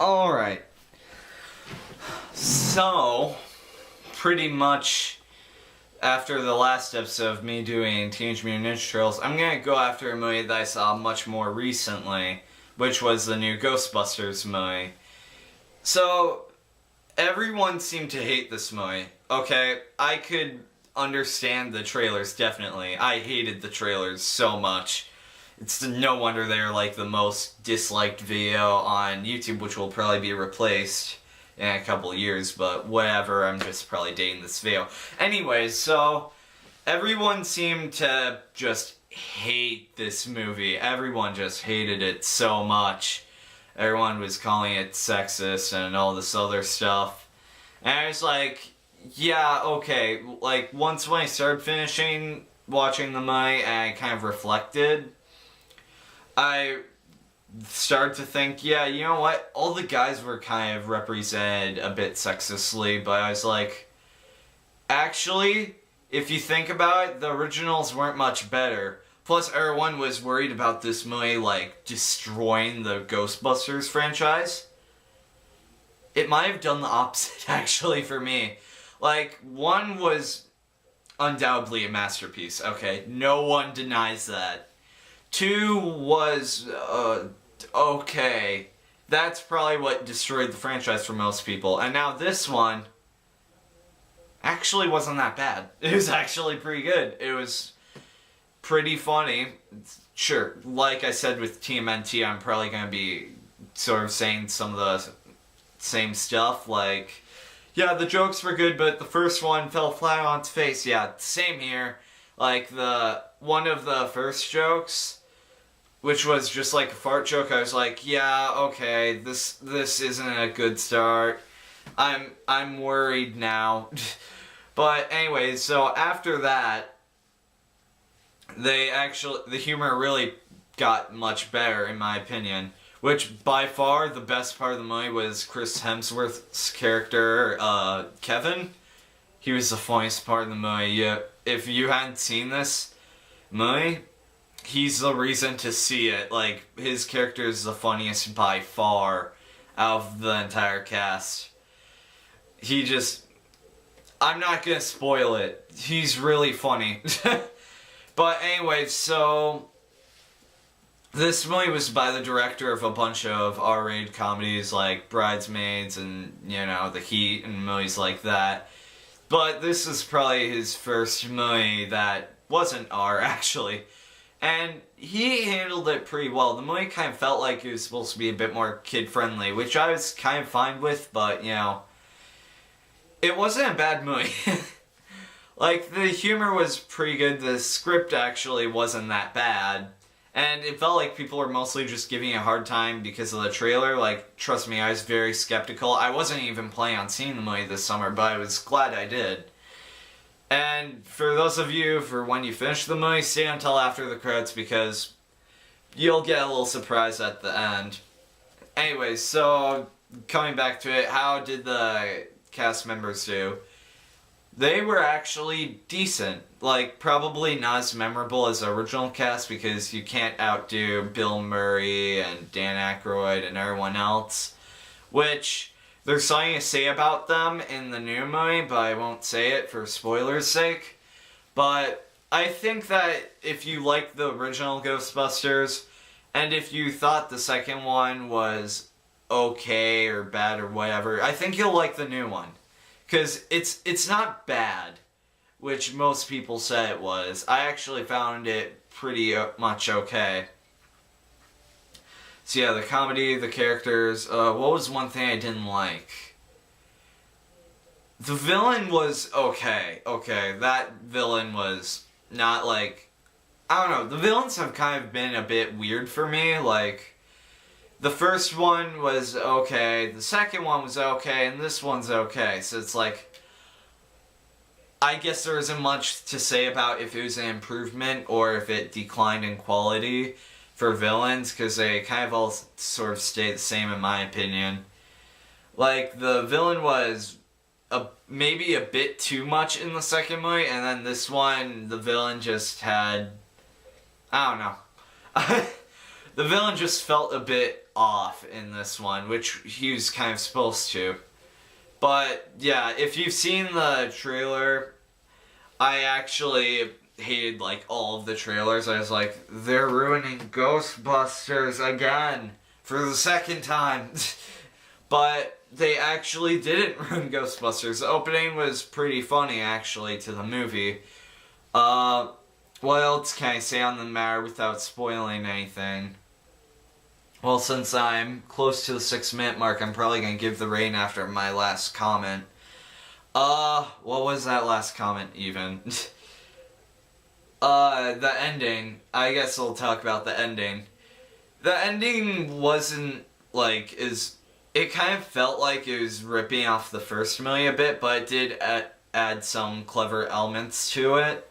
Alright. So, pretty much after the last episode of me doing Teenage Mutant Ninja Turtles, I'm gonna go after a movie that I saw much more recently, which was the new Ghostbusters movie. So, everyone seemed to hate this movie. Okay, I could understand the trailers, definitely. I hated the trailers so much. It's no wonder they're like the most disliked video on YouTube, which will probably be replaced in a couple years, but whatever, I'm just probably dating this video. Anyways, so everyone seemed to just hate this movie. Everyone just hated it so much. Everyone was calling it sexist and all this other stuff. And I was like, yeah, okay. Like, once when I started finishing watching the movie and I kind of reflected, I started to think, yeah, you know what? All the guys were kind of represented a bit sexistly, but I was like, actually, if you think about it, the originals weren't much better. Plus, everyone was worried about this movie, like, destroying the Ghostbusters franchise. It might have done the opposite, actually, for me. Like, one was undoubtedly a masterpiece, okay? No one denies that. Two was, okay. That's probably what destroyed the franchise for most people. And now this one actually wasn't that bad. It was actually pretty good. It was pretty funny. Sure, like I said with TMNT, I'm probably going to be sort of saying some of the same stuff. Like, yeah, the jokes were good, but the first one fell flat on its face. Yeah, same here. Like, one of the first jokes, which was just like a fart joke, I was like, yeah, okay, this isn't a good start. I'm worried now. But anyways, so after that, the humor really got much better, in my opinion. Which, by far, the best part of the movie was Chris Hemsworth's character, Kevin. He was the funniest part of the movie. Yeah, if you hadn't seen this movie, he's the reason to see it. Like, his character is the funniest by far out of the entire cast. I'm not gonna spoil it. He's really funny. But anyway, so this movie was by the director of a bunch of R-rated comedies like Bridesmaids and, you know, The Heat and movies like that. But this is probably his first movie that wasn't R, actually. And he handled it pretty well. The movie kind of felt like it was supposed to be a bit more kid-friendly, which I was kind of fine with, but, you know, it wasn't a bad movie. Like, the humor was pretty good. The script actually wasn't that bad. And it felt like people were mostly just giving it a hard time because of the trailer. Like, trust me, I was very skeptical. I wasn't even planning on seeing the movie this summer, but I was glad I did. And for those of you, for when you finish the movie, stay until after the credits because you'll get a little surprise at the end. Anyways, so coming back to it, how did the cast members do? They were actually decent. Like, probably not as memorable as the original cast because you can't outdo Bill Murray and Dan Aykroyd and everyone else. Which, there's something to say about them in the new movie, but I won't say it for spoilers' sake. But I think that if you like the original Ghostbusters, and if you thought the second one was okay or bad or whatever, I think you'll like the new one. Because it's not bad, which most people said it was. I actually found it pretty much okay. So yeah, the comedy, the characters, what was one thing I didn't like? The villain was okay. Okay, that villain was not like, I don't know, the villains have kind of been a bit weird for me, like, the first one was okay, the second one was okay, and this one's okay. So it's like, I guess there isn't much to say about if it was an improvement or if it declined in quality for villains, because they kind of all sort of stay the same in my opinion. Like, the villain was maybe a bit too much in the second movie, and then this one, the villain just had, I don't know. The villain just felt a bit off in this one, which he was kind of supposed to. But yeah, if you've seen the trailer, I actually hated like all of the trailers. I was like, they're ruining Ghostbusters again for the second time. But they actually didn't ruin Ghostbusters. The opening was pretty funny actually to the movie. What else can I say on the matter without spoiling anything? Well, since I'm close to the 6-minute mark, I'm probably gonna give the rating after my last comment. What was that last comment even? The ending. I guess I'll talk about the ending. The ending wasn't, like, it kind of felt like it was ripping off the first movie a bit, but it did add some clever elements to it.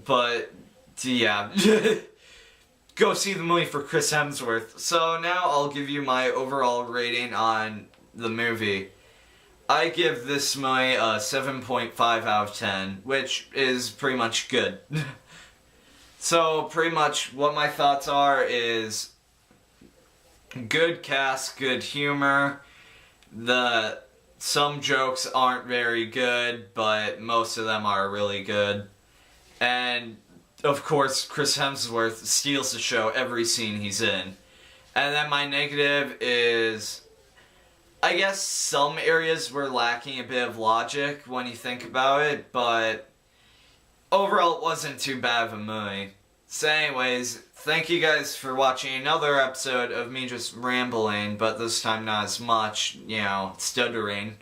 But, yeah. Go see the movie for Chris Hemsworth. So now I'll give you my overall rating on the movie. I give this movie a 7.5 out of 10, which is pretty much good. So pretty much what my thoughts are is good cast, good humor. Some jokes aren't very good, but most of them are really good. And of course, Chris Hemsworth steals the show every scene he's in. And then my negative is, I guess some areas were lacking a bit of logic when you think about it, but overall it wasn't too bad of a movie. So anyways, thank you guys for watching another episode of me just rambling, but this time not as much, stuttering,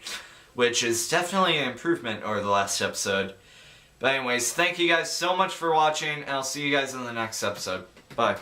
which is definitely an improvement over the last episode. But anyways, thank you guys so much for watching, and I'll see you guys in the next episode. Bye.